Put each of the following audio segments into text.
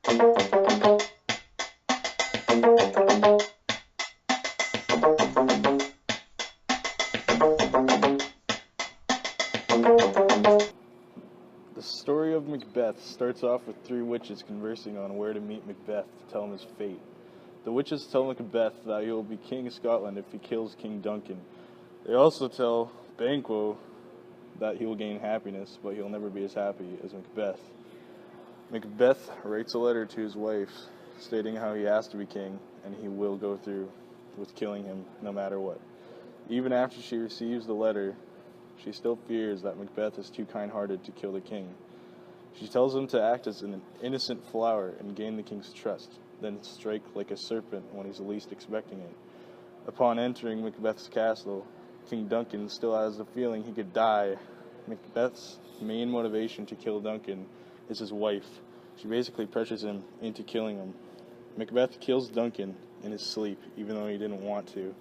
The story of Macbeth starts off with three witches conversing on where to meet Macbeth to tell him his fate. The witches tell Macbeth that he will be king of Scotland if he kills King Duncan. They also tell Banquo that he will gain happiness, but he'll never be as happy as Macbeth. Macbeth writes a letter to his wife stating how he has to be king and he will go through with killing him no matter what. Even after she receives the letter, she still fears that Macbeth is too kind-hearted to kill the king. She tells him to act as an innocent flower and gain the king's trust, then strike like a serpent when he's least expecting it. Upon entering Macbeth's castle, King Duncan still has the feeling he could die. Macbeth's main motivation to kill Duncan is his wife. She basically pressures him into killing him. Macbeth kills Duncan in his sleep, even though he didn't want to.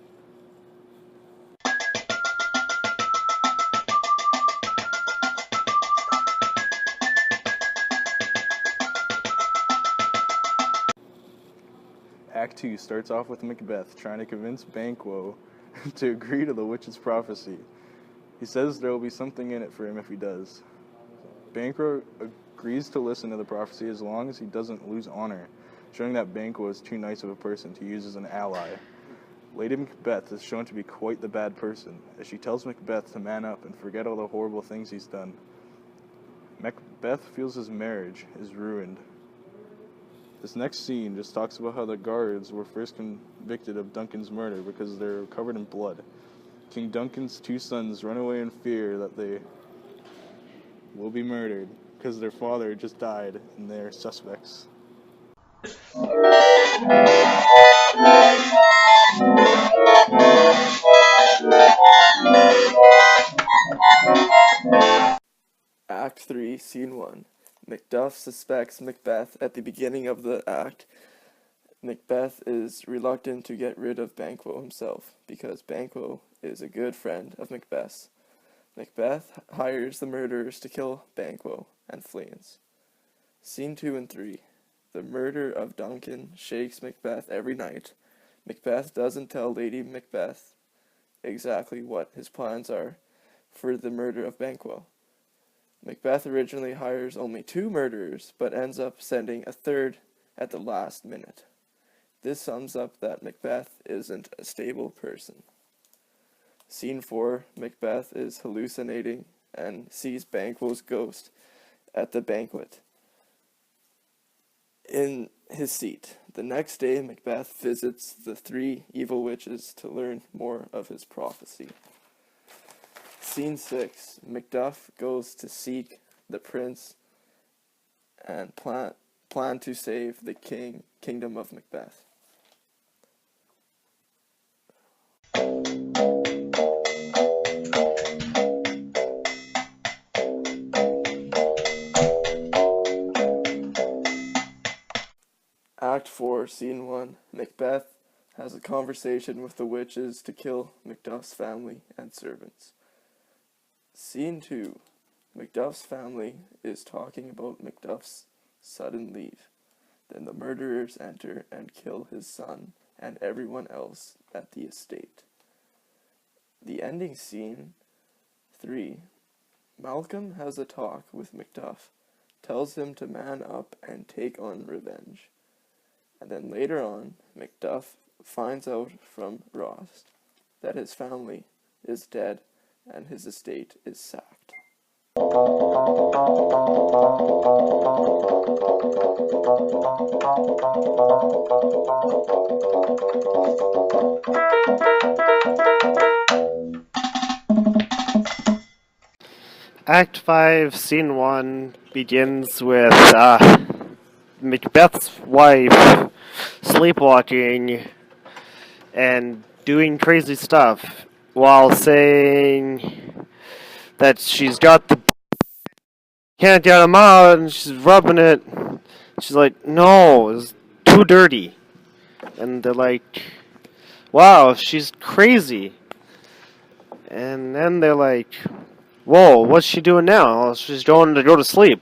Act 2 starts off with Macbeth trying to convince Banquo to agree to the witch's prophecy. He says there will be something in it for him if he does. Banquo agrees to listen to the prophecy as long as he doesn't lose honor, showing that Banquo is too nice of a person to use as an ally. Lady Macbeth is shown to be quite the bad person, as she tells Macbeth to man up and forget all the horrible things he's done. Macbeth feels his marriage is ruined. This next scene just talks about how the guards were first convicted of Duncan's murder because they're covered in blood. King Duncan's two sons run away in fear that they will be murdered because their father just died and they're suspects. Act 3, Scene 1. Macduff suspects Macbeth at the beginning of the act. Macbeth is reluctant to get rid of Banquo himself, because Banquo is a good friend of Macbeth's. Macbeth hires the murderers to kill Banquo and flees. Scene 2 and 3. The murder of Duncan shakes Macbeth every night. Macbeth doesn't tell Lady Macbeth exactly what his plans are for the murder of Banquo. Macbeth originally hires only 2 murderers, but ends up sending a third at the last minute. This sums up that Macbeth isn't a stable person. Scene 4, Macbeth is hallucinating and sees Banquo's ghost at the banquet in his seat. The next day, Macbeth visits the 3 evil witches to learn more of his prophecy. Scene 6, Macduff goes to seek the prince and plan to save the kingdom of Macbeth. Act 4, Scene 1, Macbeth has a conversation with the witches to kill Macduff's family and servants. Scene 2, Macduff's family is talking about Macduff's sudden leave. Then the murderers enter and kill his son and everyone else at the estate. The ending scene 3, Malcolm has a talk with Macduff, tells him to man up and take on revenge. And then later on, Macduff finds out from Ross that his family is dead and his estate is sacked. Act 5, Scene 1 begins with Macbeth's wife sleepwalking and doing crazy stuff while saying that she's got the can't get him out and she's rubbing it. She's like, no, it's too dirty. And they're like, wow, she's crazy. And then they're like, whoa, what's she doing now? Oh, she's going to go to sleep.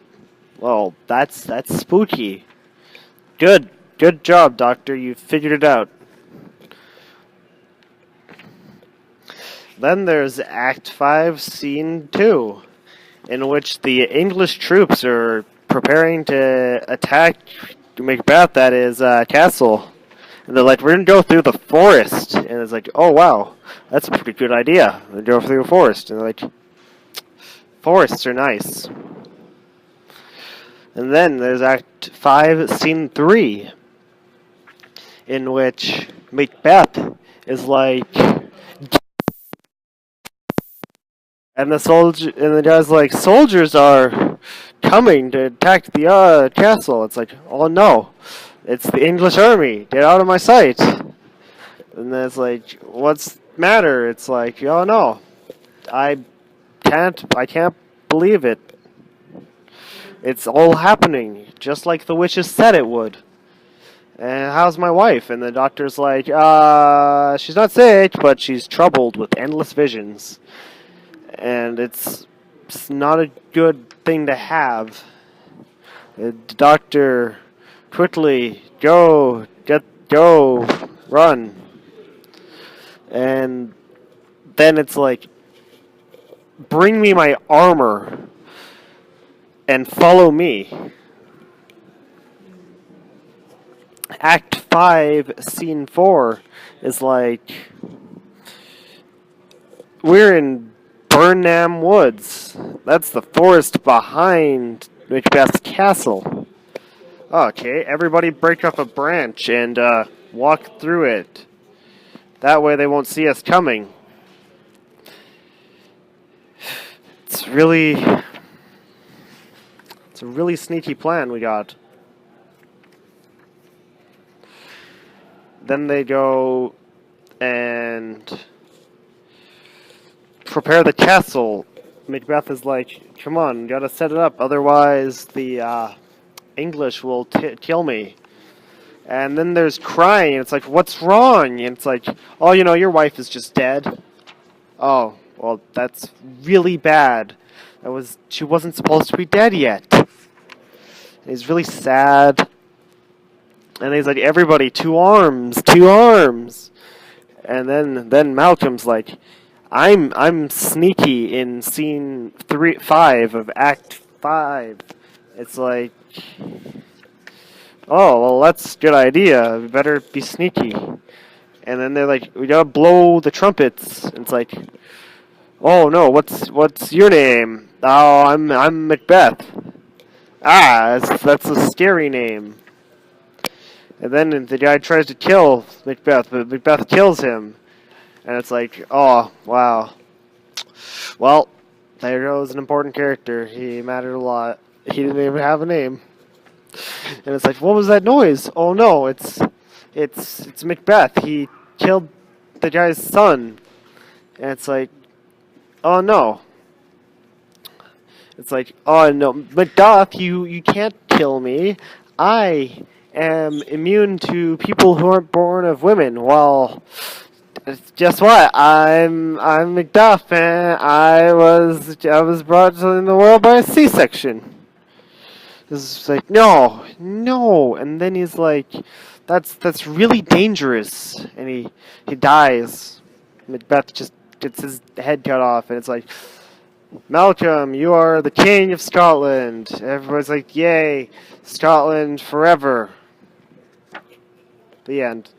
Well, that's spooky. Good. Good job, Doctor. You figured it out. Then there's Act 5, Scene 2, in which the English troops are preparing to attack Macbeth at his castle. And they're like, we're going to go through the forest. And it's like, oh, wow, that's a pretty good idea. They go through the forest. And they're like, forests are nice. And then there's Act 5, Scene 3, in which Macbeth is like, and the guy's like, soldiers are coming to attack the castle. It's like, oh no, it's the English army. Get out of my sight. And then it's like, what's the matter? It's like, oh no, I can't believe it. It's all happening just like the witches said it would. And how's my wife? And the doctor's like, she's not sick, but she's troubled with endless visions. And it's not a good thing to have. The doctor, quickly, go, run. And then it's like, bring me my armor and follow me. Act 5, Scene 4 is like, we're in Burnham Woods. That's the forest behind Macbeth's castle. Okay, everybody break up a branch and walk through it. That way they won't see us coming. It's a really sneaky plan we got. Then they go and prepare the castle. Macbeth is like, come on, you gotta set it up, otherwise the English will kill me. And then there's crying, and it's like, what's wrong? And it's like, oh, your wife is just dead. Oh, well, that's really bad. She wasn't supposed to be dead yet. And he's really sad. And he's like, everybody, 2 arms, 2 arms. And then Malcolm's like, I'm sneaky in scene 5 of Act 5. It's like, oh, well, that's a good idea. We better be sneaky. And then they're like, we gotta blow the trumpets. And it's like, oh no, what's your name? Oh, I'm Macbeth. That's a scary name. And then the guy tries to kill Macbeth, but Macbeth kills him. And it's like, oh, wow. Well, there goes an important character. He mattered a lot. He didn't even have a name. And it's like, what was that noise? Oh no, it's Macbeth. He killed the guy's son. And it's like, oh no. It's like, oh no, Macbeth, you can't kill me. I am immune to people who aren't born of women. Well, guess what? I'm Macduff, and I was brought in the world by a C-section. It's like, no, and then he's like, that's really dangerous, and he dies. Macbeth just gets his head cut off, and it's like, Malcolm, you are the king of Scotland. Everybody's like, yay, Scotland forever. The end.